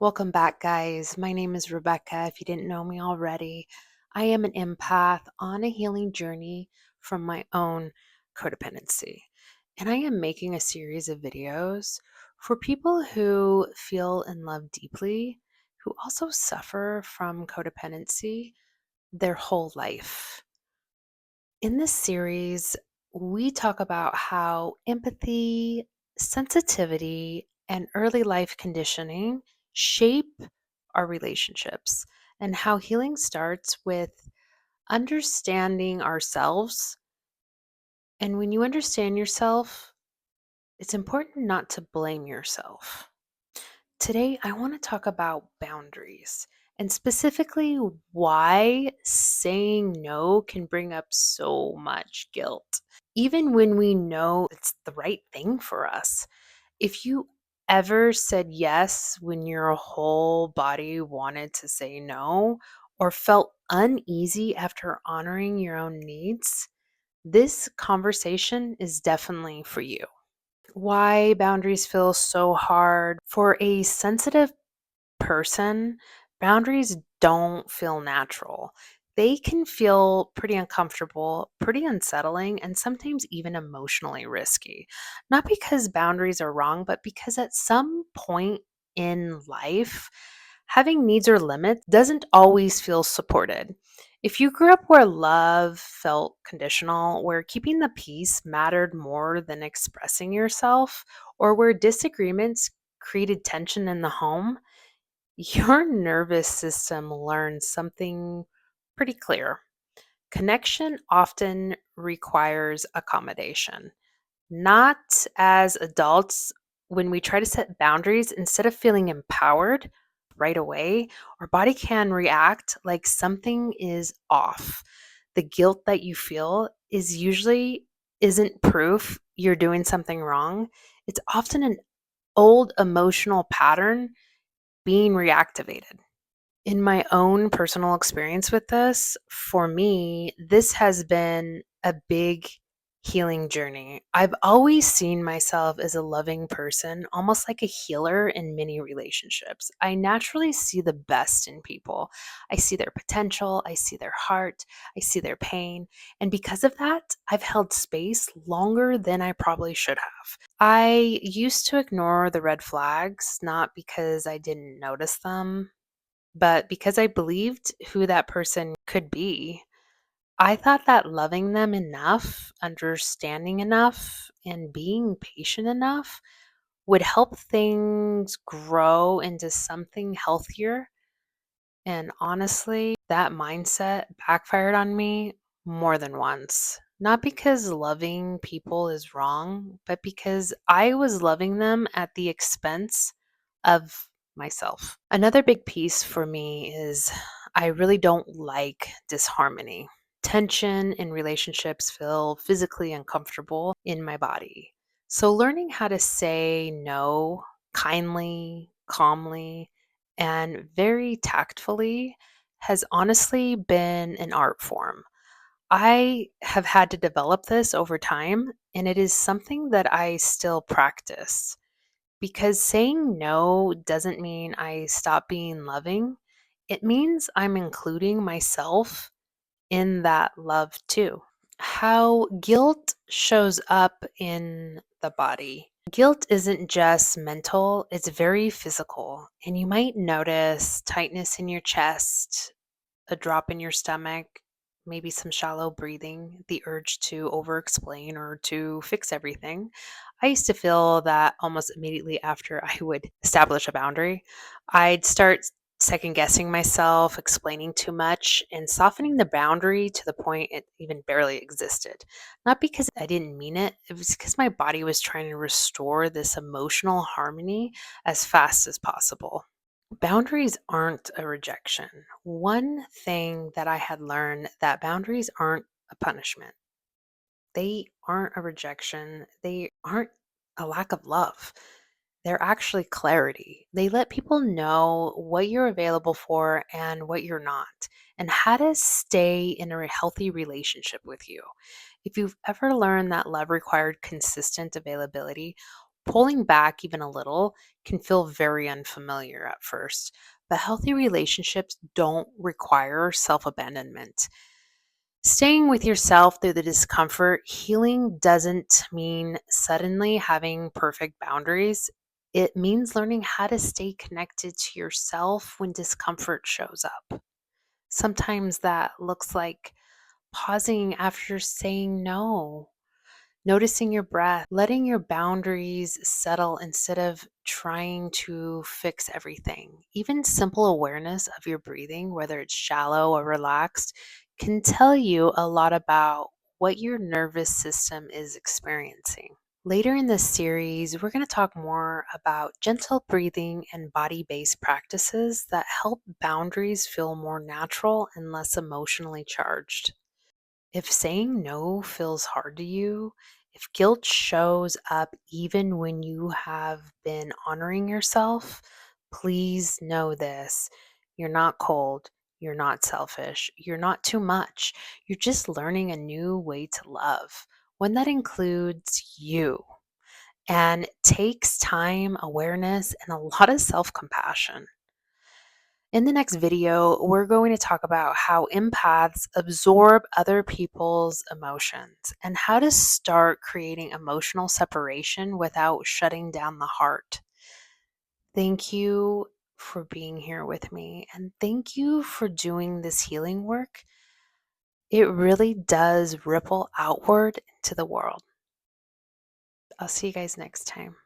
Welcome back, guys. My name is Rebekah. If you didn't know me already, I am an empath on a healing journey from my own codependency. And I am making a series of videos for people who feel and love deeply, who also suffer from codependency their whole life. In this series, we talk about how empathy, sensitivity, and early life conditioning shape our relationships, and how healing starts with understanding ourselves. And when you understand yourself, it's important not to blame yourself. Today, I want to talk about boundaries and specifically why saying no can bring up so much guilt, even when we know it's the right thing for us. If you ever said yes when your whole body wanted to say no, or felt uneasy after honoring your own needs, this conversation is definitely for you. Why boundaries feel so hard for a sensitive person, boundaries don't feel natural. They can feel pretty uncomfortable, pretty unsettling, and sometimes even emotionally risky. Not because boundaries are wrong, but because at some point in life, having needs or limits doesn't always feel supported. If you grew up where love felt conditional, where keeping the peace mattered more than expressing yourself, or where disagreements created tension in the home, your nervous system learns something pretty clear. Connection often requires accommodation. Not as adults, when we try to set boundaries, instead of feeling empowered right away, our body can react like something is off. The guilt that you feel is usually isn't proof you're doing something wrong. It's often an old emotional pattern being reactivated. In my own personal experience with this, for me, this has been a big healing journey. I've always seen myself as a loving person, almost like a healer in many relationships. I naturally see the best in people. I see their potential, I see their heart, I see their pain. And because of that, I've held space longer than I probably should have. I used to ignore the red flags, not because I didn't notice them, but because I believed who that person could be. I thought that loving them enough, understanding enough, and being patient enough would help things grow into something healthier. And honestly, that mindset backfired on me more than once. Not because loving people is wrong, but because I was loving them at the expense of myself. Another big piece for me is I really don't like disharmony. Tension in relationships feel physically uncomfortable in my body. So, learning how to say no kindly, calmly, and very tactfully has honestly been an art form. I have had to develop this over time, and it is something that I still practice because saying no doesn't mean I stop being loving. It means I'm including myself in that love too. How guilt shows up in the body. Guilt isn't just mental, it's very physical. And you might notice tightness in your chest, a drop in your stomach, maybe some shallow breathing, the urge to over explain or to fix everything. I used to feel that almost immediately after I would establish a boundary. I'd start second guessing myself, explaining too much, and softening the boundary to the point it even barely existed. Not because I didn't mean it, it was because my body was trying to restore this emotional harmony as fast as possible. Boundaries aren't a rejection. One thing that I had learned that boundaries aren't a punishment. They aren't a rejection. They aren't a lack of love. They're actually clarity. They let people know what you're available for and what you're not, and how to stay in a healthy relationship with you. If you've ever learned that love required consistent availability, Pulling back even a little can feel very unfamiliar at first, but healthy relationships don't require self abandonment. Staying with yourself through the discomfort, healing doesn't mean suddenly having perfect boundaries. It means learning how to stay connected to yourself when discomfort shows up. Sometimes that looks like pausing after saying no, noticing your breath, letting your boundaries settle instead of trying to fix everything. Even simple awareness of your breathing, whether it's shallow or relaxed, can tell you a lot about what your nervous system is experiencing. Later in this series, we're going to talk more about gentle breathing and body based practices that help boundaries feel more natural and less emotionally charged. If saying no feels hard to you, if guilt shows up even when you have been honoring yourself, please know this. You're not cold. You're not selfish. You're not too much. You're just learning a new way to love, one that includes you and takes time, awareness, and a lot of self compassion. In the next video, we're going to talk about how empaths absorb other people's emotions and how to start creating emotional separation without shutting down the heart. Thank you for being here with me, and thank you for doing this healing work. It really does ripple outward into the world. I'll see you guys next time.